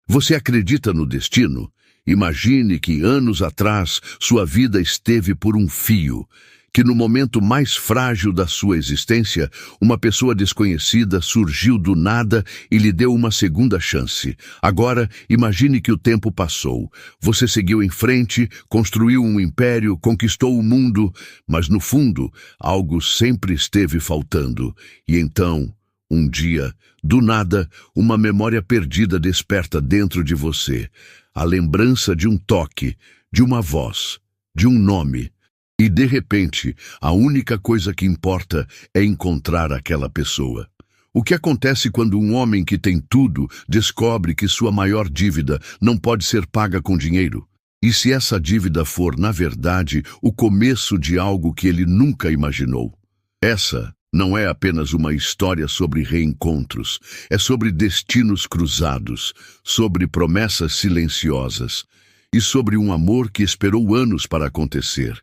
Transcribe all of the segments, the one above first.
Você acredita no destino? Imagine que anos atrás sua vida esteve por um fio, que no momento mais frágil da sua existência, uma pessoa desconhecida surgiu do nada e lhe deu uma segunda chance. Agora, imagine que o tempo passou. Você seguiu em frente, construiu um império, conquistou o mundo, mas no fundo, algo sempre esteve faltando. E então, um dia, do nada, uma memória perdida desperta dentro de você. A lembrança de um toque, de uma voz, de um nome. E, de repente, a única coisa que importa é encontrar aquela pessoa. O que acontece quando um homem que tem tudo descobre que sua maior dívida não pode ser paga com dinheiro? E se essa dívida for, na verdade, o começo de algo que ele nunca imaginou? Essa não é apenas uma história sobre reencontros, é sobre destinos cruzados, sobre promessas silenciosas e sobre um amor que esperou anos para acontecer.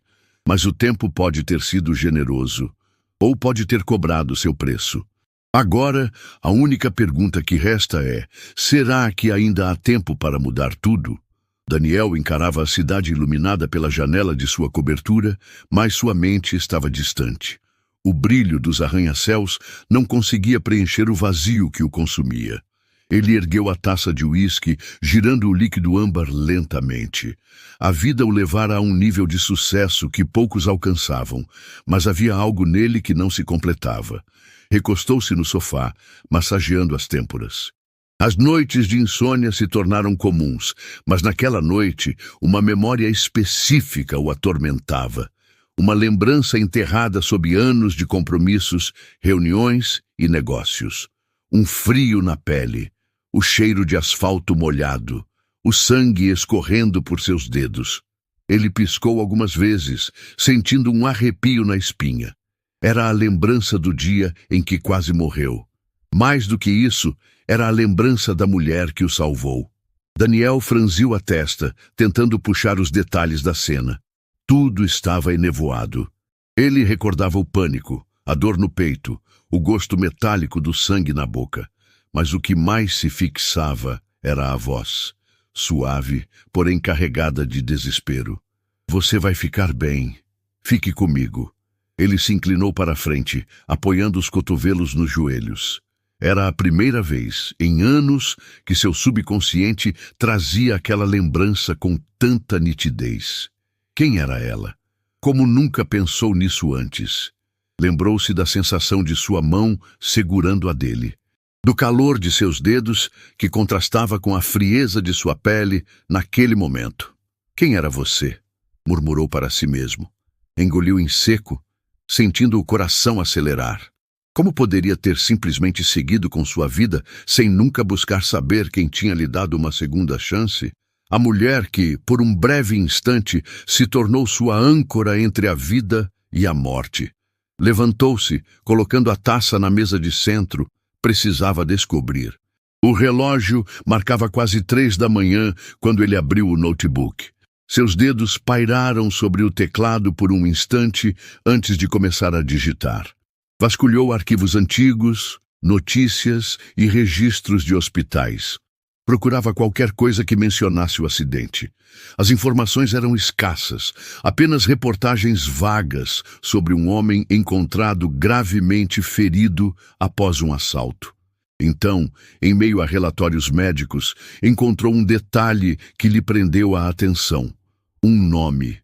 Mas o tempo pode ter sido generoso, ou pode ter cobrado seu preço. Agora, a única pergunta que resta é: será que ainda há tempo para mudar tudo? Daniel encarava a cidade iluminada pela janela de sua cobertura, mas sua mente estava distante. O brilho dos arranha-céus não conseguia preencher o vazio que o consumia. Ele ergueu a taça de uísque, girando o líquido âmbar lentamente. A vida o levara a um nível de sucesso que poucos alcançavam, mas havia algo nele que não se completava. Recostou-se no sofá, massageando as têmporas. As noites de insônia se tornaram comuns, mas naquela noite, uma memória específica o atormentava. Uma lembrança enterrada sob anos de compromissos, reuniões e negócios. Um frio na pele. O cheiro de asfalto molhado, o sangue escorrendo por seus dedos. Ele piscou algumas vezes, sentindo um arrepio na espinha. Era a lembrança do dia em que quase morreu. Mais do que isso, era a lembrança da mulher que o salvou. Daniel franziu a testa, tentando puxar os detalhes da cena. Tudo estava enevoado. Ele recordava o pânico, a dor no peito, o gosto metálico do sangue na boca. Mas o que mais se fixava era a voz, suave, porém carregada de desespero. Você vai ficar bem. Fique comigo. Ele se inclinou para a frente, apoiando os cotovelos nos joelhos. Era a primeira vez, em anos, que seu subconsciente trazia aquela lembrança com tanta nitidez. Quem era ela? Como nunca pensou nisso antes? Lembrou-se da sensação de sua mão segurando a dele. Do calor de seus dedos, que contrastava com a frieza de sua pele naquele momento. Quem era você? Murmurou para si mesmo. Engoliu em seco, sentindo o coração acelerar. Como poderia ter simplesmente seguido com sua vida sem nunca buscar saber quem tinha lhe dado uma segunda chance? A mulher que, por um breve instante, se tornou sua âncora entre a vida e a morte. Levantou-se, colocando a taça na mesa de centro. Precisava descobrir. O relógio marcava quase 3 da manhã quando ele abriu o notebook. Seus dedos pairaram sobre o teclado por um instante antes de começar a digitar. Vasculhou arquivos antigos, notícias e registros de hospitais. Procurava qualquer coisa que mencionasse o acidente. As informações eram escassas, apenas reportagens vagas sobre um homem encontrado gravemente ferido após um assalto. Então, em meio a relatórios médicos, encontrou um detalhe que lhe prendeu a atenção. Um nome: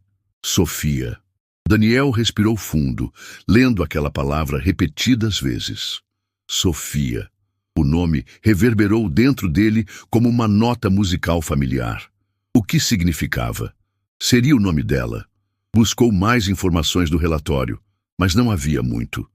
Sofia. Daniel respirou fundo, lendo aquela palavra repetidas vezes. Sofia. O nome reverberou dentro dele como uma nota musical familiar. O que significava? Seria o nome dela. Buscou mais informações do relatório, mas não havia muito.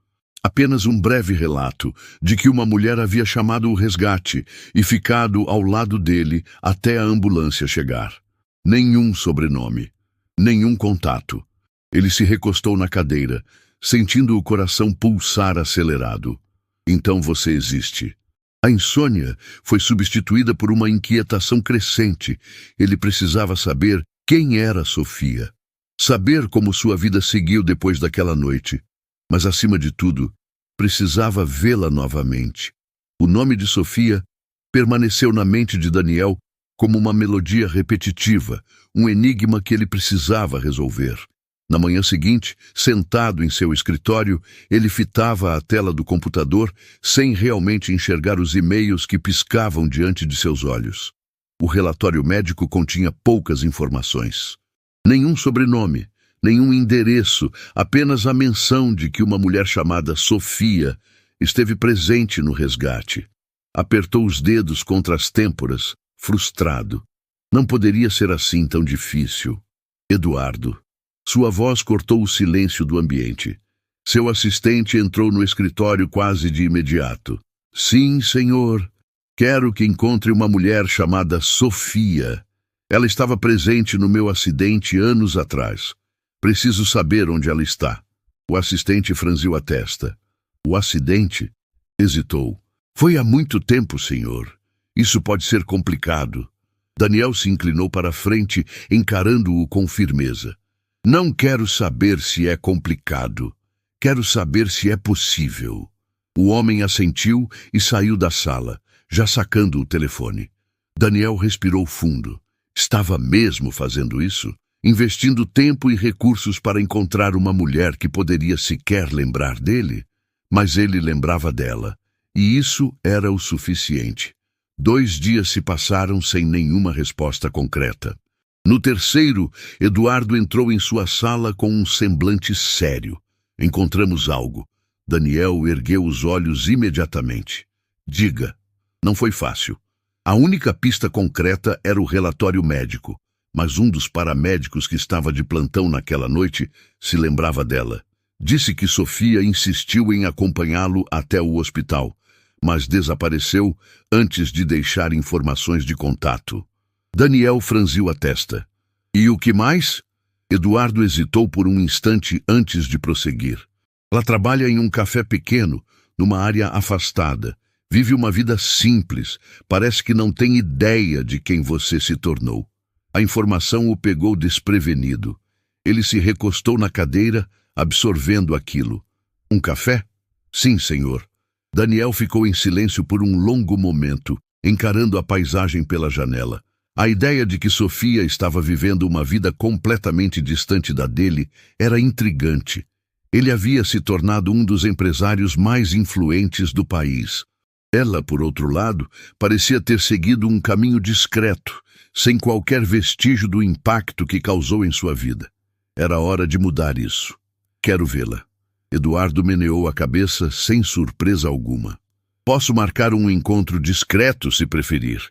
Apenas um breve relato de que uma mulher havia chamado o resgate e ficado ao lado dele até a ambulância chegar. Nenhum sobrenome, nenhum contato. Ele se recostou na cadeira, sentindo o coração pulsar acelerado. Então você existe. A insônia foi substituída por uma inquietação crescente. Ele precisava saber quem era Sofia. Saber como sua vida seguiu depois daquela noite. Mas, acima de tudo, precisava vê-la novamente. O nome de Sofia permaneceu na mente de Daniel como uma melodia repetitiva, um enigma que ele precisava resolver. Na manhã seguinte, sentado em seu escritório, ele fitava a tela do computador sem realmente enxergar os e-mails que piscavam diante de seus olhos. O relatório médico continha poucas informações. Nenhum sobrenome, nenhum endereço, apenas a menção de que uma mulher chamada Sofia esteve presente no resgate. Apertou os dedos contra as têmporas, frustrado. Não poderia ser assim tão difícil. Eduardo. Sua voz cortou o silêncio do ambiente. Seu assistente entrou no escritório quase de imediato. Sim, senhor. Quero que encontre uma mulher chamada Sofia. Ela estava presente no meu acidente anos atrás. Preciso saber onde ela está. O assistente franziu a testa. O acidente? Hesitou. Foi há muito tempo, senhor. Isso pode ser complicado. Daniel se inclinou para a frente, encarando-o com firmeza. Não quero saber se é complicado. Quero saber se é possível. O homem assentiu e saiu da sala, já sacando o telefone. Daniel respirou fundo. Estava mesmo fazendo isso? Investindo tempo e recursos para encontrar uma mulher que poderia sequer lembrar dele? Mas ele lembrava dela. E isso era o suficiente. 2 dias se passaram sem nenhuma resposta concreta. No terceiro, Eduardo entrou em sua sala com um semblante sério. Encontramos algo. Daniel ergueu os olhos imediatamente. Diga. Não foi fácil. A única pista concreta era o relatório médico, mas um dos paramédicos que estava de plantão naquela noite se lembrava dela. Disse que Sofia insistiu em acompanhá-lo até o hospital, mas desapareceu antes de deixar informações de contato. Daniel franziu a testa. E o que mais? Eduardo hesitou por um instante antes de prosseguir. Ela trabalha em um café pequeno, numa área afastada. Vive uma vida simples. Parece que não tem ideia de quem você se tornou. A informação o pegou desprevenido. Ele se recostou na cadeira, absorvendo aquilo. Um café? Sim, senhor. Daniel ficou em silêncio por um longo momento, encarando a paisagem pela janela. A ideia de que Sofia estava vivendo uma vida completamente distante da dele era intrigante. Ele havia se tornado um dos empresários mais influentes do país. Ela, por outro lado, parecia ter seguido um caminho discreto, sem qualquer vestígio do impacto que causou em sua vida. Era hora de mudar isso. Quero vê-la. Eduardo meneou a cabeça sem surpresa alguma. Posso marcar um encontro discreto, se preferir.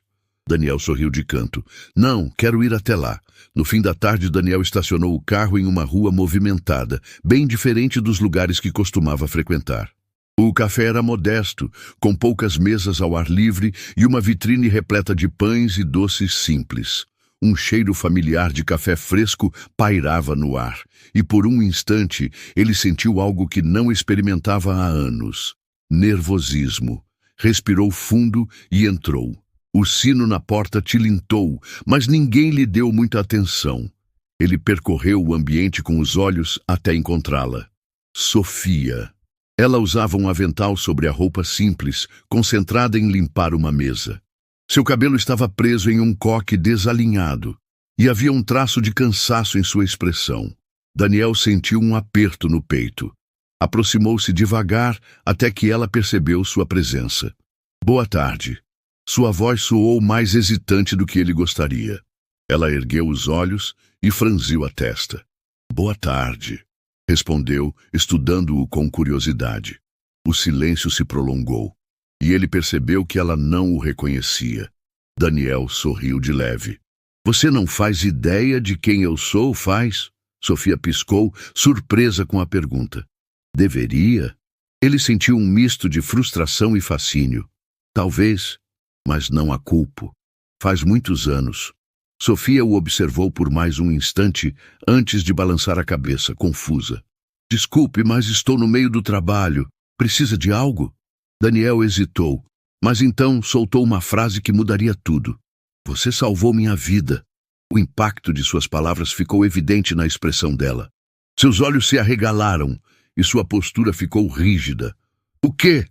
Daniel sorriu de canto. Não, quero ir até lá. No fim da tarde, Daniel estacionou o carro em uma rua movimentada, bem diferente dos lugares que costumava frequentar. O café era modesto, com poucas mesas ao ar livre e uma vitrine repleta de pães e doces simples. Um cheiro familiar de café fresco pairava no ar, e por um instante ele sentiu algo que não experimentava há anos. Nervosismo. Respirou fundo e entrou. O sino na porta tilintou, mas ninguém lhe deu muita atenção. Ele percorreu o ambiente com os olhos até encontrá-la. Sofia. Ela usava um avental sobre a roupa simples, concentrada em limpar uma mesa. Seu cabelo estava preso em um coque desalinhado, e havia um traço de cansaço em sua expressão. Daniel sentiu um aperto no peito. Aproximou-se devagar até que ela percebeu sua presença. Boa tarde. Sua voz soou mais hesitante do que ele gostaria. Ela ergueu os olhos e franziu a testa. Boa tarde, respondeu, estudando-o com curiosidade. O silêncio se prolongou, e ele percebeu que ela não o reconhecia. Daniel sorriu de leve. Você não faz ideia de quem eu sou, faz? Sofia piscou, surpresa com a pergunta. Deveria? Ele sentiu um misto de frustração e fascínio. Talvez, mas não a culpo. Faz muitos anos. Sofia o observou por mais um instante antes de balançar a cabeça, confusa. Desculpe, mas estou no meio do trabalho. Precisa de algo? Daniel hesitou, mas então soltou uma frase que mudaria tudo. Você salvou minha vida. O impacto de suas palavras ficou evidente na expressão dela. Seus olhos se arregalaram e sua postura ficou rígida. O quê?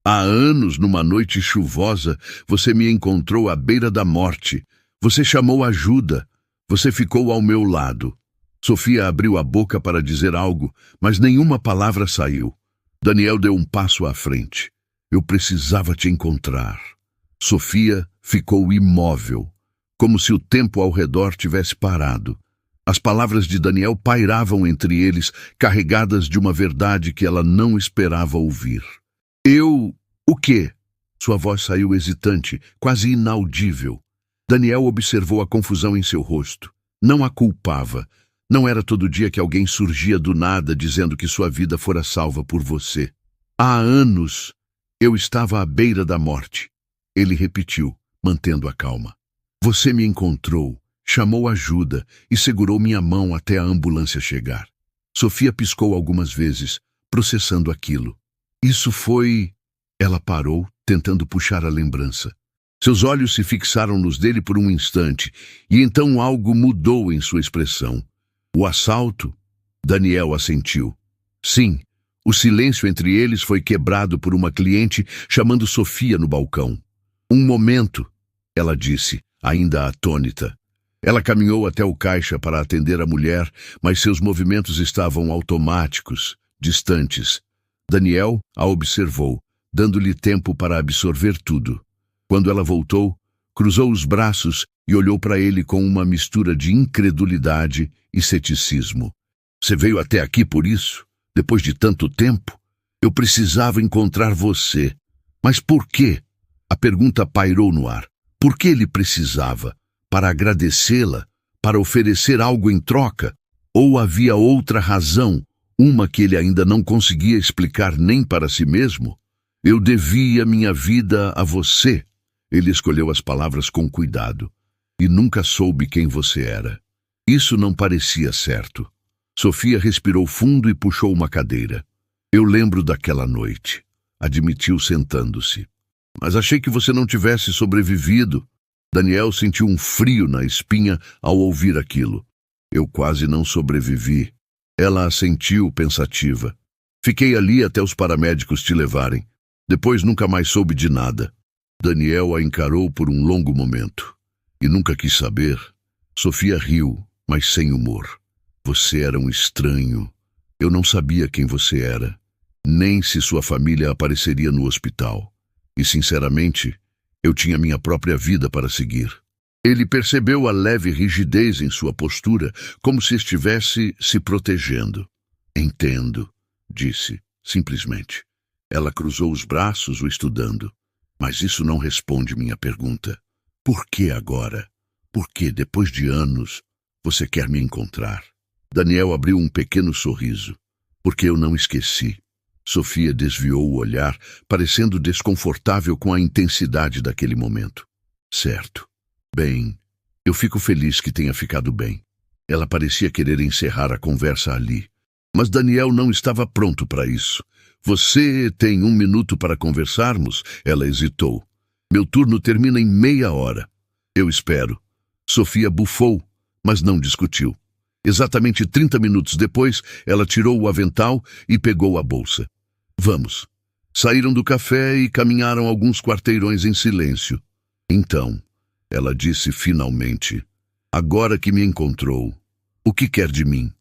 Há anos, numa noite chuvosa, você me encontrou à beira da morte. Você chamou ajuda. Você ficou ao meu lado. Sofia abriu a boca para dizer algo, mas nenhuma palavra saiu. Daniel deu um passo à frente. Eu precisava te encontrar. Sofia ficou imóvel, como se o tempo ao redor tivesse parado. As palavras de Daniel pairavam entre eles, carregadas de uma verdade que ela não esperava ouvir. O quê? Sua voz saiu hesitante, quase inaudível. Daniel observou a confusão em seu rosto. Não a culpava. Não era todo dia que alguém surgia do nada dizendo que sua vida fora salva por você. Há anos eu estava à beira da morte. Ele repetiu, mantendo a calma. Você me encontrou, chamou ajuda e segurou minha mão até a ambulância chegar. Sofia piscou algumas vezes, processando aquilo. Isso foi... Ela parou, tentando puxar a lembrança. Seus olhos se fixaram nos dele por um instante, e então algo mudou em sua expressão. O assalto? Daniel assentiu. Sim, o silêncio entre eles foi quebrado por uma cliente chamando Sofia no balcão. Um momento, ela disse, ainda atônita. Ela caminhou até o caixa para atender a mulher, mas seus movimentos estavam automáticos, distantes. Daniel a observou, dando-lhe tempo para absorver tudo. Quando ela voltou, cruzou os braços e olhou para ele com uma mistura de incredulidade e ceticismo. Você veio até aqui por isso? Depois de tanto tempo? Eu precisava encontrar você. Mas por quê? A pergunta pairou no ar. Por que ele precisava? Para agradecê-la? Para oferecer algo em troca? Ou havia outra razão, uma que ele ainda não conseguia explicar nem para si mesmo? Eu devia minha vida a você. Ele escolheu as palavras com cuidado. E nunca soube quem você era. Isso não parecia certo. Sofia respirou fundo e puxou uma cadeira. Eu lembro daquela noite, admitiu sentando-se. Mas achei que você não tivesse sobrevivido. Daniel sentiu um frio na espinha ao ouvir aquilo. Eu quase não sobrevivi. Ela assentiu, pensativa. Fiquei ali até os paramédicos te levarem. Depois nunca mais soube de nada. Daniel a encarou por um longo momento. E nunca quis saber. Sofia riu, mas sem humor. Você era um estranho. Eu não sabia quem você era, nem se sua família apareceria no hospital. E, sinceramente, eu tinha minha própria vida para seguir. Ele percebeu a leve rigidez em sua postura, como se estivesse se protegendo. Entendo, disse, simplesmente. Ela cruzou os braços, o estudando. Mas isso não responde minha pergunta. Por que agora? Por que, depois de anos, você quer me encontrar? Daniel abriu um pequeno sorriso. Porque eu não esqueci. Sofia desviou o olhar, parecendo desconfortável com a intensidade daquele momento. Certo. Bem, eu fico feliz que tenha ficado bem. Ela parecia querer encerrar a conversa ali. Mas Daniel não estava pronto para isso. Você tem 1 minuto para conversarmos? Ela hesitou. Meu turno termina em meia hora. Eu espero. Sofia bufou, mas não discutiu. Exatamente 30 minutos depois, ela tirou o avental e pegou a bolsa. Vamos. Saíram do café e caminharam alguns quarteirões em silêncio. Então, ela disse finalmente, agora que me encontrou, o que quer de mim?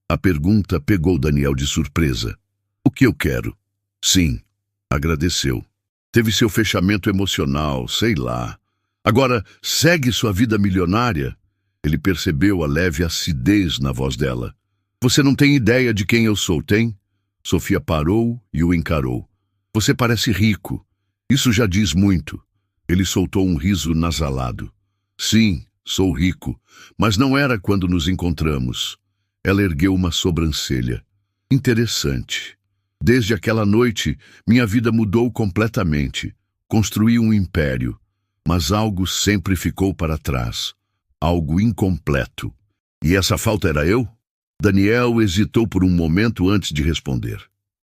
A pergunta pegou Daniel de surpresa. O que eu quero? Sim, agradeceu. Teve seu fechamento emocional, sei lá. Agora, segue sua vida milionária? Ele percebeu a leve acidez na voz dela. Você não tem ideia de quem eu sou, tem? Sofia parou e o encarou. Você parece rico. Isso já diz muito. Ele soltou um riso nasalado. Sim, sou rico, mas não era quando nos encontramos. Ela ergueu uma sobrancelha. Interessante. Desde aquela noite, minha vida mudou completamente. Construí um império, mas algo sempre ficou para trás. Algo incompleto. E essa falta era eu? Daniel hesitou por um momento antes de responder.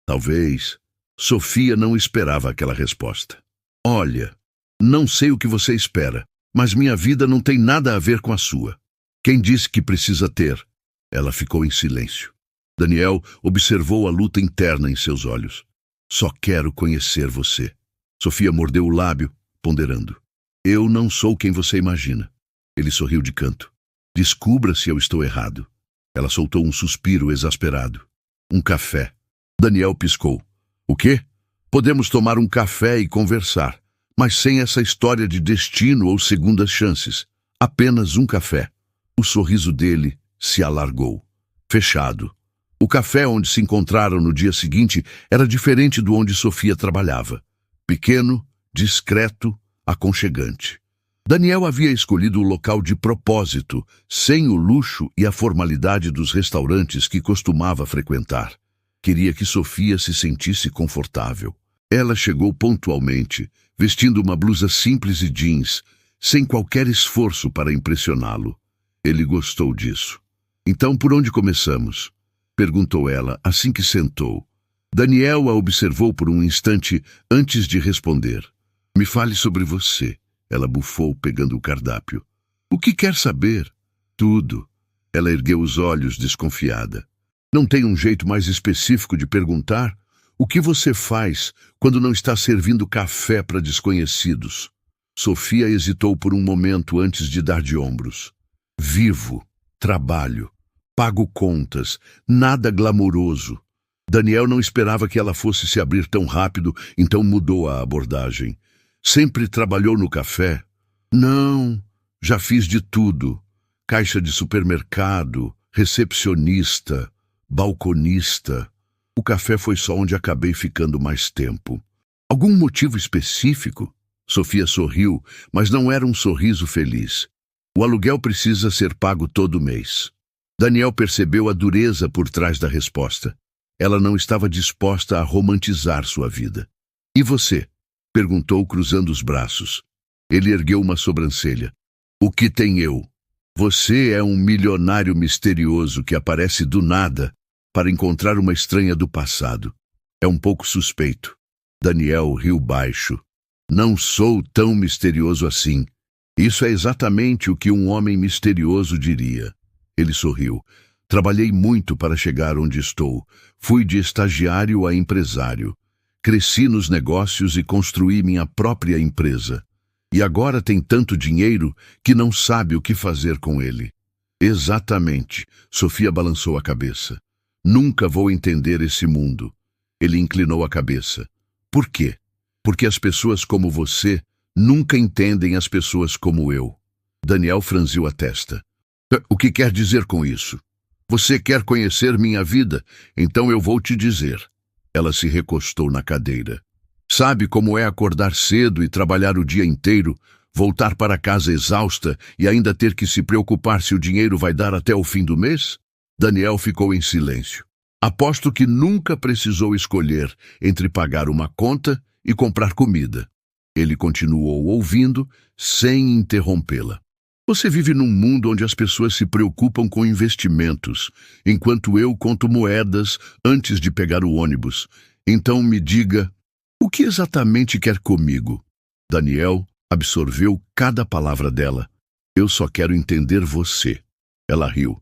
Talvez. Sofia não esperava aquela resposta. Olha, não sei o que você espera, mas minha vida não tem nada a ver com a sua. Quem disse que precisa ter? Ela ficou em silêncio. Daniel observou a luta interna em seus olhos. Só quero conhecer você. Sofia mordeu o lábio, ponderando. Eu não sou quem você imagina. Ele sorriu de canto. Descubra se eu estou errado. Ela soltou um suspiro exasperado. Um café. Daniel piscou. O quê? Podemos tomar um café e conversar, mas sem essa história de destino ou segundas chances. Apenas um café. O sorriso dele se alargou. Fechado. O café onde se encontraram no dia seguinte era diferente do onde Sofia trabalhava. Pequeno, discreto, aconchegante. Daniel havia escolhido o local de propósito, sem o luxo e a formalidade dos restaurantes que costumava frequentar. Queria que Sofia se sentisse confortável. Ela chegou pontualmente, vestindo uma blusa simples e jeans, sem qualquer esforço para impressioná-lo. Ele gostou disso. Então, por onde começamos? Perguntou ela assim que sentou. Daniel a observou por um instante antes de responder. Me fale sobre você. Ela bufou, pegando o cardápio. O que quer saber? Tudo. Ela ergueu os olhos, desconfiada. Não tem um jeito mais específico de perguntar? O que você faz quando não está servindo café para desconhecidos? Sofia hesitou por um momento antes de dar de ombros. Vivo, trabalho, pago contas, nada glamouroso. Daniel não esperava que ela fosse se abrir tão rápido, então mudou a abordagem. Sempre trabalhou no café? Não, já fiz de tudo. Caixa de supermercado, recepcionista, balconista. O café foi só onde acabei ficando mais tempo. Algum motivo específico? Sofia sorriu, mas não era um sorriso feliz. O aluguel precisa ser pago todo mês. Daniel percebeu a dureza por trás da resposta. Ela não estava disposta a romantizar sua vida. E você? Perguntou, cruzando os braços. Ele ergueu uma sobrancelha. O que tem eu? Você é um milionário misterioso que aparece do nada para encontrar uma estranha do passado. É um pouco suspeito. Daniel riu baixo. Não sou tão misterioso assim. Isso é exatamente o que um homem misterioso diria. Ele sorriu. Trabalhei muito para chegar onde estou. Fui de estagiário a empresário. Cresci nos negócios e construí minha própria empresa. E agora tem tanto dinheiro que não sabe o que fazer com ele. Exatamente. Sofia balançou a cabeça. Nunca vou entender esse mundo. Ele inclinou a cabeça. Por quê? Porque as pessoas como você nunca entendem as pessoas como eu. Daniel franziu a testa. O que quer dizer com isso? Você quer conhecer minha vida? Então eu vou te dizer. Ela se recostou na cadeira. Sabe como é acordar cedo e trabalhar o dia inteiro, voltar para casa exausta e ainda ter que se preocupar se o dinheiro vai dar até o fim do mês? Daniel ficou em silêncio. Aposto que nunca precisou escolher entre pagar uma conta e comprar comida. Ele continuou ouvindo, sem interrompê-la. Você vive num mundo onde as pessoas se preocupam com investimentos, enquanto eu conto moedas antes de pegar o ônibus. Então me diga, o que exatamente quer comigo? Daniel absorveu cada palavra dela. Eu só quero entender você. Ela riu.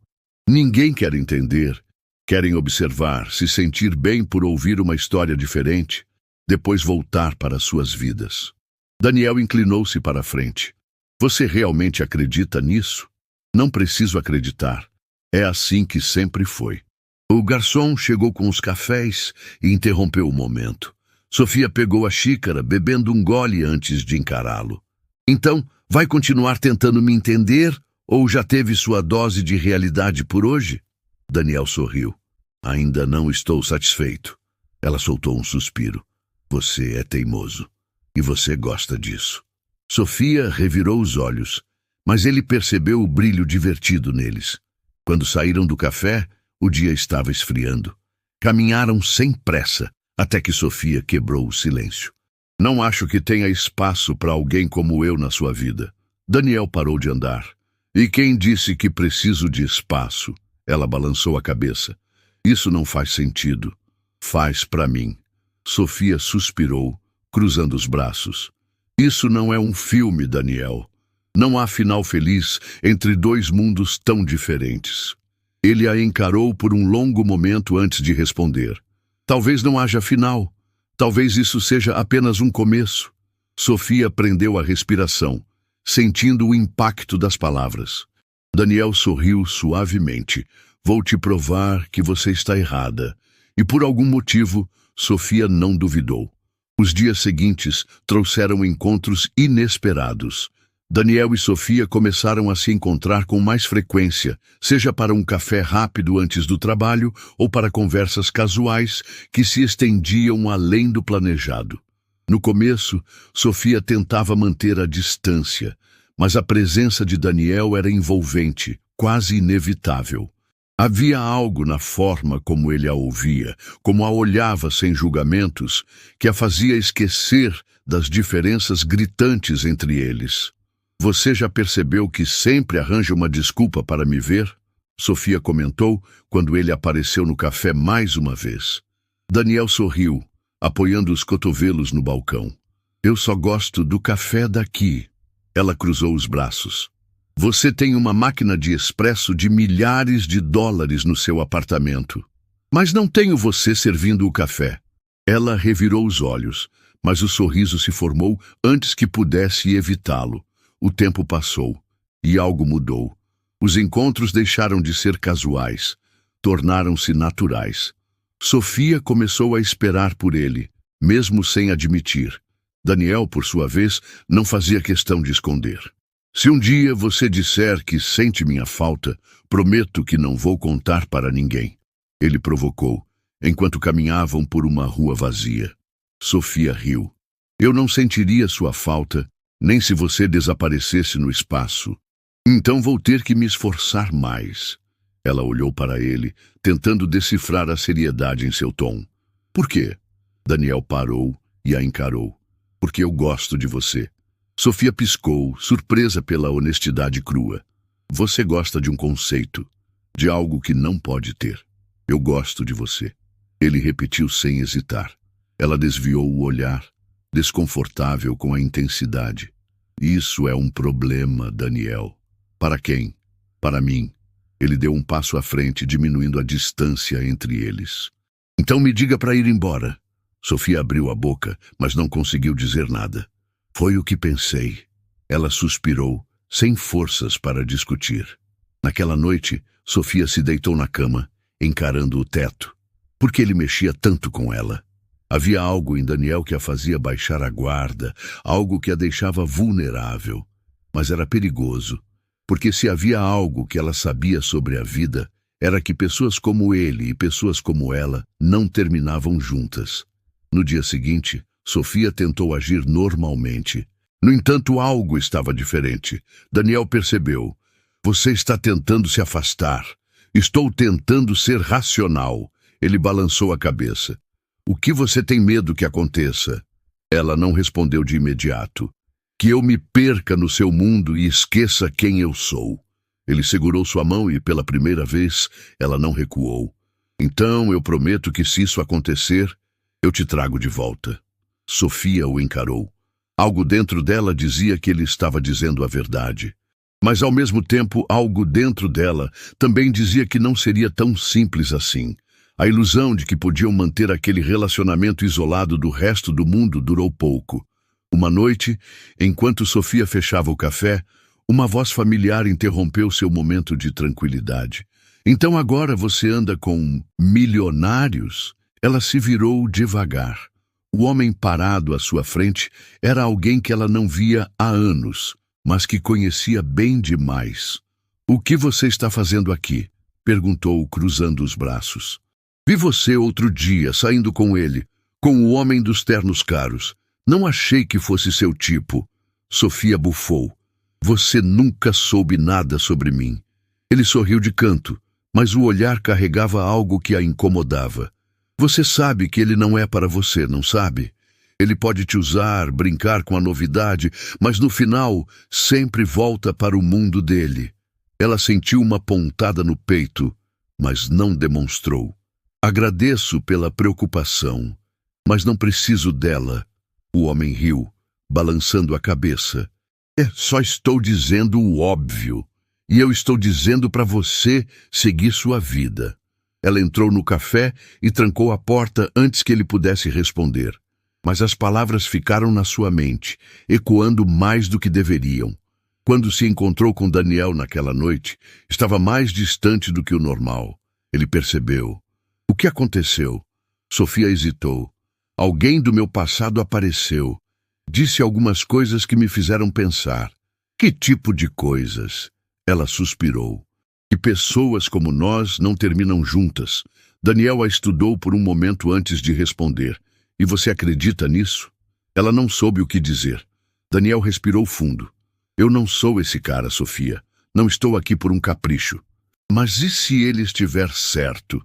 Ninguém quer entender. Querem observar, se sentir bem por ouvir uma história diferente, depois voltar para suas vidas. Daniel inclinou-se para a frente. Você realmente acredita nisso? Não preciso acreditar. É assim que sempre foi. O garçom chegou com os cafés e interrompeu o momento. Sofia pegou a xícara, bebendo um gole antes de encará-lo. Então, vai continuar tentando me entender ou já teve sua dose de realidade por hoje? Daniel sorriu. Ainda não estou satisfeito. Ela soltou um suspiro. Você é teimoso. E você gosta disso. Sofia revirou os olhos, mas ele percebeu o brilho divertido neles. Quando saíram do café, o dia estava esfriando. Caminharam sem pressa, até que Sofia quebrou o silêncio. Não acho que tenha espaço para alguém como eu na sua vida. Daniel parou de andar. E quem disse que preciso de espaço? Ela balançou a cabeça. Isso não faz sentido. Faz para mim. Sofia suspirou, cruzando os braços. Isso não é um filme, Daniel. Não há final feliz entre dois mundos tão diferentes. Ele a encarou por um longo momento antes de responder. Talvez não haja final. Talvez isso seja apenas um começo. Sofia prendeu a respiração. sentindo o impacto das palavras. Daniel sorriu suavemente. Vou te provar que você está errada. E por algum motivo, Sofia não duvidou. Os dias seguintes trouxeram encontros inesperados. Daniel e Sofia começaram a se encontrar com mais frequência, seja para um café rápido antes do trabalho ou para conversas casuais que se estendiam além do planejado. No começo, Sofia tentava manter a distância, mas a presença de Daniel era envolvente, quase inevitável. Havia algo na forma como ele a ouvia, como a olhava sem julgamentos, que a fazia esquecer das diferenças gritantes entre eles. Você já percebeu que sempre arranja uma desculpa para me ver? Sofia comentou quando ele apareceu no café mais uma vez. Daniel sorriu, apoiando os cotovelos no balcão. Eu só gosto do café daqui. Ela cruzou os braços. Você tem uma máquina de expresso de milhares de dólares no seu apartamento. Mas não tenho você servindo o café. Ela revirou os olhos, mas o sorriso se formou antes que pudesse evitá-lo. O tempo passou, e algo mudou. Os encontros deixaram de ser casuais, tornaram-se naturais. Sofia começou a esperar por ele, mesmo sem admitir. Daniel, por sua vez, não fazia questão de esconder. Se um dia você disser que sente minha falta, prometo que não vou contar para ninguém. Ele provocou, enquanto caminhavam por uma rua vazia. Sofia riu. Eu não sentiria sua falta, nem se você desaparecesse no espaço. Então vou ter que me esforçar mais. Ela olhou para ele, tentando decifrar a seriedade em seu tom. Por quê? Daniel parou e a encarou. Porque eu gosto de você. Sofia piscou, surpresa pela honestidade crua. Você gosta de um conceito, de algo que não pode ter. Eu gosto de você. Ele repetiu sem hesitar. Ela desviou o olhar, desconfortável com a intensidade. Isso é um problema, Daniel. Para quem? Para mim. Ele deu um passo à frente, diminuindo a distância entre eles. Então me diga para ir embora. Sofia abriu a boca, mas não conseguiu dizer nada. Foi o que pensei. Ela suspirou, sem forças para discutir. Naquela noite, Sofia se deitou na cama, encarando o teto. Por que ele mexia tanto com ela? Havia algo em Daniel que a fazia baixar a guarda, algo que a deixava vulnerável. Mas era perigoso, porque se havia algo que ela sabia sobre a vida, era que pessoas como ele e pessoas como ela não terminavam juntas. No dia seguinte, Sofia tentou agir normalmente. No entanto, algo estava diferente. Daniel percebeu. Você está tentando se afastar. Estou tentando ser racional. Ele balançou a cabeça. O que você tem medo que aconteça? Ela não respondeu de imediato. Que eu me perca no seu mundo e esqueça quem eu sou. Ele segurou sua mão e, pela primeira vez, ela não recuou. Então, eu prometo que se isso acontecer, eu te trago de volta. Sofia o encarou. Algo dentro dela dizia que ele estava dizendo a verdade. Mas, ao mesmo tempo, algo dentro dela também dizia que não seria tão simples assim. A ilusão de que podiam manter aquele relacionamento isolado do resto do mundo durou pouco. Uma noite, enquanto Sofia fechava o café, uma voz familiar interrompeu seu momento de tranquilidade. Então agora você anda com milionários? Ela se virou devagar. O homem parado à sua frente era alguém que ela não via há anos, mas que conhecia bem demais. O que você está fazendo aqui? Perguntou, cruzando os braços. Vi você outro dia, saindo com ele, com o homem dos ternos caros. Não achei que fosse seu tipo. Sofia bufou. Você nunca soube nada sobre mim. Ele sorriu de canto, mas o olhar carregava algo que a incomodava. Você sabe que ele não é para você, não sabe? Ele pode te usar, brincar com a novidade, mas no final sempre volta para o mundo dele. Ela sentiu uma pontada no peito, mas não demonstrou. Agradeço pela preocupação, mas não preciso dela. O homem riu, balançando a cabeça. Só estou dizendo o óbvio. E eu estou dizendo para você seguir sua vida. Ela entrou no café e trancou a porta antes que ele pudesse responder. Mas as palavras ficaram na sua mente, ecoando mais do que deveriam. Quando se encontrou com Daniel naquela noite, estava mais distante do que o normal. Ele percebeu. O que aconteceu? Sofia hesitou. Alguém do meu passado apareceu. Disse algumas coisas que me fizeram pensar. Que tipo de coisas? Ela suspirou. Que pessoas como nós não terminam juntas. Daniel a estudou por um momento antes de responder. E você acredita nisso? Ela não soube o que dizer. Daniel respirou fundo. Eu não sou esse cara, Sofia. Não estou aqui por um capricho. Mas e se ele estiver certo?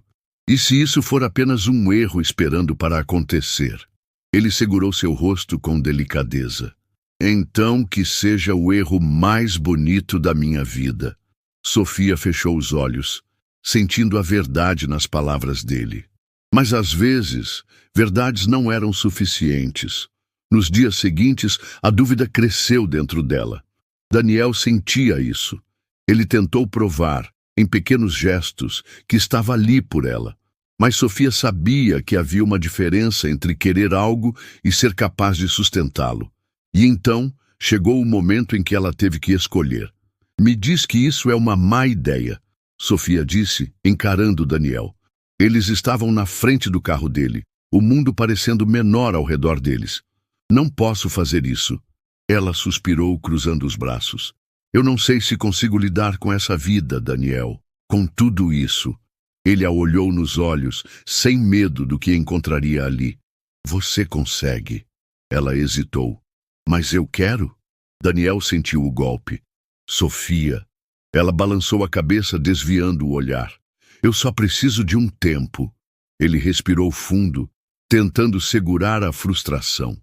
E se isso for apenas um erro esperando para acontecer? Ele segurou seu rosto com delicadeza. Então que seja o erro mais bonito da minha vida. Sofia fechou os olhos, sentindo a verdade nas palavras dele. Mas às vezes, verdades não eram suficientes. Nos dias seguintes, a dúvida cresceu dentro dela. Daniel sentia isso. Ele tentou provar, em pequenos gestos, que estava ali por ela. Mas Sofia sabia que havia uma diferença entre querer algo e ser capaz de sustentá-lo. E então, chegou o momento em que ela teve que escolher. Me diz que isso é uma má ideia, Sofia disse, encarando Daniel. Eles estavam na frente do carro dele, o mundo parecendo menor ao redor deles. Não posso fazer isso. Ela suspirou, cruzando os braços. Eu não sei se consigo lidar com essa vida, Daniel. Com tudo isso. Ele a olhou nos olhos, sem medo do que encontraria ali. Você consegue. Ela hesitou. Mas eu quero? Daniel sentiu o golpe. Sofia. Ela balançou a cabeça, desviando o olhar. Eu só preciso de um tempo. Ele respirou fundo, tentando segurar a frustração.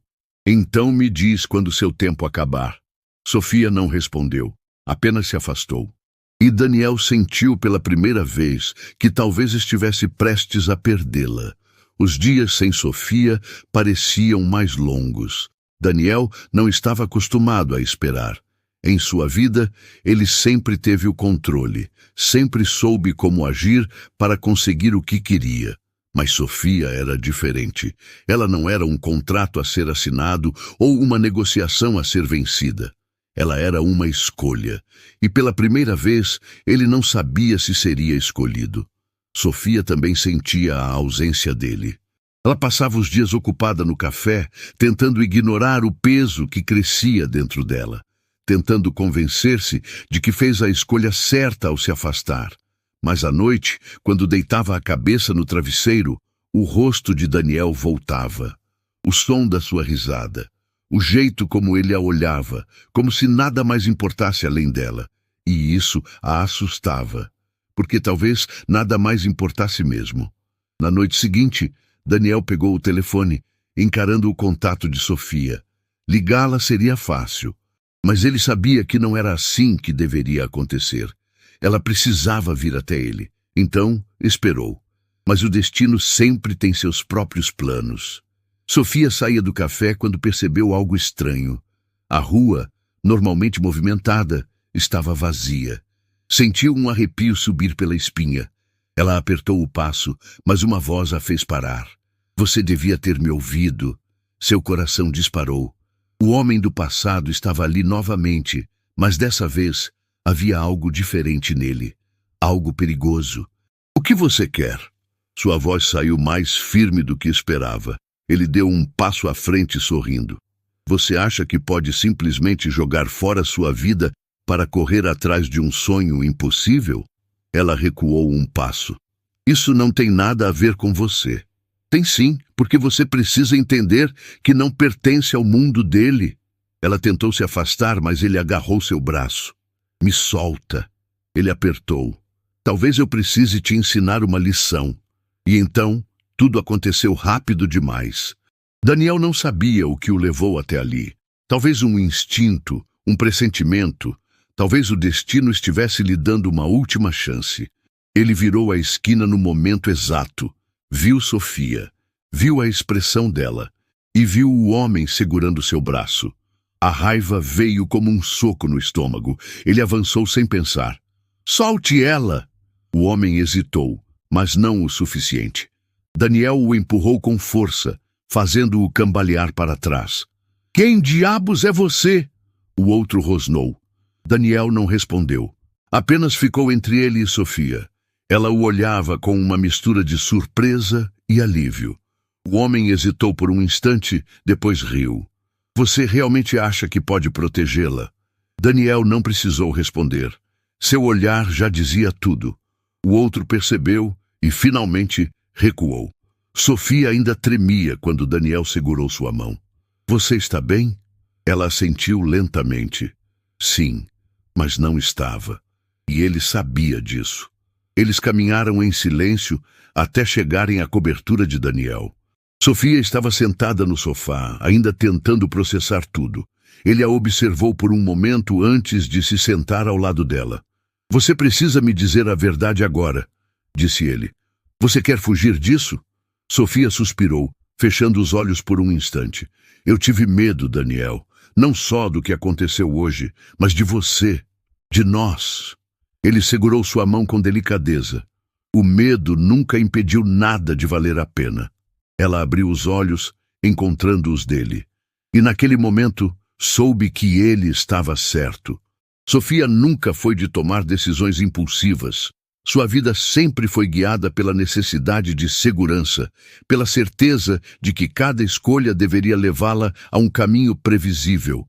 Então me diz quando seu tempo acabar. Sofia não respondeu, apenas se afastou. E Daniel sentiu pela primeira vez que talvez estivesse prestes a perdê-la. Os dias sem Sofia pareciam mais longos. Daniel não estava acostumado a esperar. Em sua vida, ele sempre teve o controle, sempre soube como agir para conseguir o que queria. Mas Sofia era diferente. Ela não era um contrato a ser assinado ou uma negociação a ser vencida. Ela era uma escolha, e pela primeira vez ele não sabia se seria escolhido. Sofia também sentia a ausência dele. Ela passava os dias ocupada no café, tentando ignorar o peso que crescia dentro dela, tentando convencer-se de que fez a escolha certa ao se afastar. Mas à noite, quando deitava a cabeça no travesseiro, o rosto de Daniel voltava. O som da sua risada. O jeito como ele a olhava, como se nada mais importasse além dela. E isso a assustava, porque talvez nada mais importasse mesmo. Na noite seguinte, Daniel pegou o telefone, encarando o contato de Sofia. Ligá-la seria fácil, mas ele sabia que não era assim que deveria acontecer. Ela precisava vir até ele. Então, esperou. Mas o destino sempre tem seus próprios planos. Sofia saía do café quando percebeu algo estranho. A rua, normalmente movimentada, estava vazia. Sentiu um arrepio subir pela espinha. Ela apertou o passo, mas uma voz a fez parar. Você devia ter me ouvido. Seu coração disparou. O homem do passado estava ali novamente, mas dessa vez havia algo diferente nele. Algo perigoso. O que você quer? Sua voz saiu mais firme do que esperava. Ele deu um passo à frente sorrindo. Você acha que pode simplesmente jogar fora sua vida para correr atrás de um sonho impossível? Ela recuou um passo. Isso não tem nada a ver com você. Tem sim, porque você precisa entender que não pertence ao mundo dele. Ela tentou se afastar, mas ele agarrou seu braço. Me solta. Ele apertou. Talvez eu precise te ensinar uma lição. E então, tudo aconteceu rápido demais. Daniel não sabia o que o levou até ali. Talvez um instinto, um pressentimento. Talvez o destino estivesse lhe dando uma última chance. Ele virou a esquina no momento exato. Viu Sofia. Viu a expressão dela. E viu o homem segurando seu braço. A raiva veio como um soco no estômago. Ele avançou sem pensar. Solte ela! O homem hesitou, mas não o suficiente. Daniel o empurrou com força, fazendo-o cambalear para trás. Quem diabos é você? O outro rosnou. Daniel não respondeu. Apenas ficou entre ele e Sofia. Ela o olhava com uma mistura de surpresa e alívio. O homem hesitou por um instante, depois riu. Você realmente acha que pode protegê-la? Daniel não precisou responder. Seu olhar já dizia tudo. O outro percebeu e, finalmente, recuou. Sofia ainda tremia quando Daniel segurou sua mão. Você está bem? Ela assentiu lentamente. Sim, mas não estava. E ele sabia disso. Eles caminharam em silêncio até chegarem à cobertura de Daniel. Sofia estava sentada no sofá, ainda tentando processar tudo. Ele a observou por um momento antes de se sentar ao lado dela. Você precisa me dizer a verdade agora, disse ele. Você quer fugir disso? Sofia suspirou, fechando os olhos por um instante. Eu tive medo, Daniel, não só do que aconteceu hoje, mas de você, de nós. Ele segurou sua mão com delicadeza. O medo nunca impediu nada de valer a pena. Ela abriu os olhos, encontrando os dele. E naquele momento, soube que ele estava certo. Sofia nunca foi de tomar decisões impulsivas. Sua vida sempre foi guiada pela necessidade de segurança, pela certeza de que cada escolha deveria levá-la a um caminho previsível.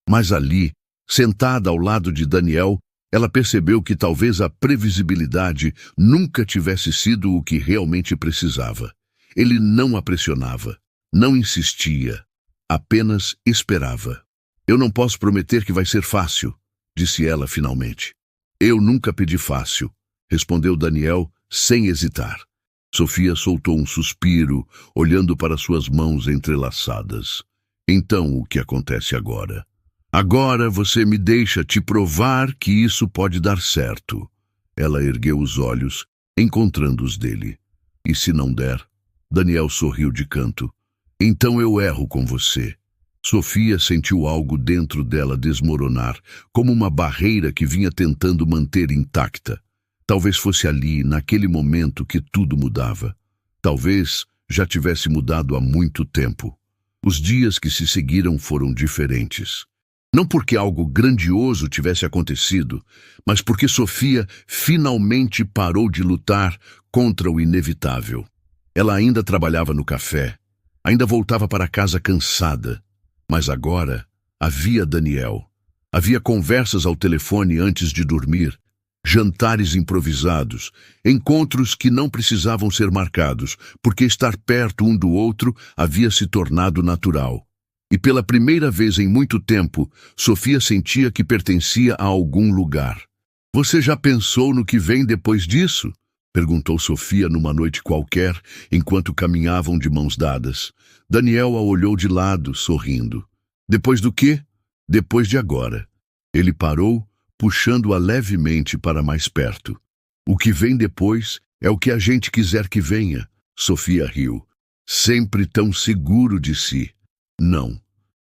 Mas ali, sentada ao lado de Daniel, ela percebeu que talvez a previsibilidade nunca tivesse sido o que realmente precisava. Ele não a pressionava, não insistia, apenas esperava. Eu não posso prometer que vai ser fácil, disse ela finalmente. Eu nunca pedi fácil, respondeu Daniel sem hesitar. Sofia soltou um suspiro, olhando para suas mãos entrelaçadas. Então, o que acontece agora? Agora você me deixa te provar que isso pode dar certo. Ela ergueu os olhos, encontrando os dele. E se não der? Daniel sorriu de canto. Então eu erro com você. Sofia sentiu algo dentro dela desmoronar, como uma barreira que vinha tentando manter intacta. Talvez fosse ali, naquele momento, que tudo mudava. Talvez já tivesse mudado há muito tempo. Os dias que se seguiram foram diferentes. Não porque algo grandioso tivesse acontecido, mas porque Sofia finalmente parou de lutar contra o inevitável. Ela ainda trabalhava no café, ainda voltava para casa cansada, mas agora havia Daniel. Havia conversas ao telefone antes de dormir, jantares improvisados, encontros que não precisavam ser marcados, porque estar perto um do outro havia se tornado natural. E pela primeira vez em muito tempo, Sofia sentia que pertencia a algum lugar. Você já pensou no que vem depois disso? Perguntou Sofia numa noite qualquer, enquanto caminhavam de mãos dadas. Daniel a olhou de lado, sorrindo. Depois do quê? Depois de agora. Ele parou, puxando-a levemente para mais perto. O que vem depois é o que a gente quiser que venha. Sofia riu. Sempre tão seguro de si. Não.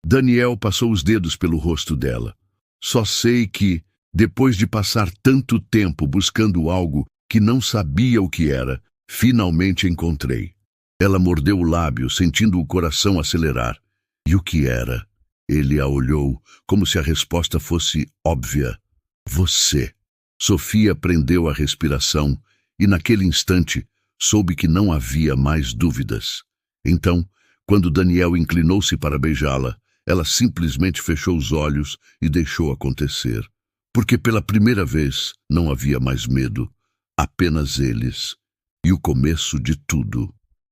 Daniel passou os dedos pelo rosto dela. Só sei que, depois de passar tanto tempo buscando algo que não sabia o que era, finalmente encontrei. Ela mordeu o lábio, sentindo o coração acelerar. E o que era? Ele a olhou, como se a resposta fosse óbvia. Você. Sofia prendeu a respiração e, naquele instante, soube que não havia mais dúvidas. Então, quando Daniel inclinou-se para beijá-la, ela simplesmente fechou os olhos e deixou acontecer. Porque pela primeira vez não havia mais medo, apenas eles, e o começo de tudo.